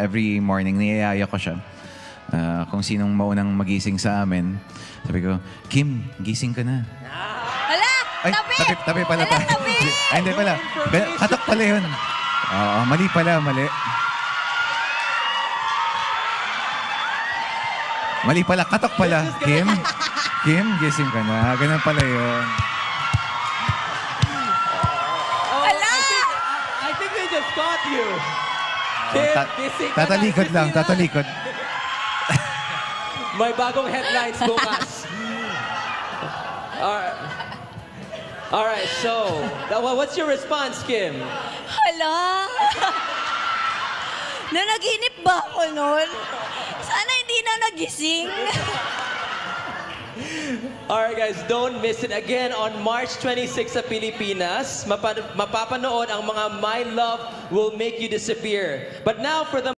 every morning, niyayaya ko siya. Kung sinong maunang magising sa amin, sabi ko, Kim, gising ka na. Hala! Ay, Tabi! tabi pala Hala, tayo. tabi! Ay, hindi pala. Katok pala yun. Mali pala, mali. Mali pala, katok pala. Kim, gising ka na. Ganun pala yun. Hala! I think they just caught you. Kim, gising ka na, Tatalikod lang, gising na. tatalikod. May bagong headlines bukas. All right, so, what's your response, Kim? Hala! Nanaginip ba ako nun? Sana hindi na nagising. Alright guys, don't miss it again on March 26 sa Pilipinas. Mapapanood ang mga My Love Will Make You Disappear. But now for the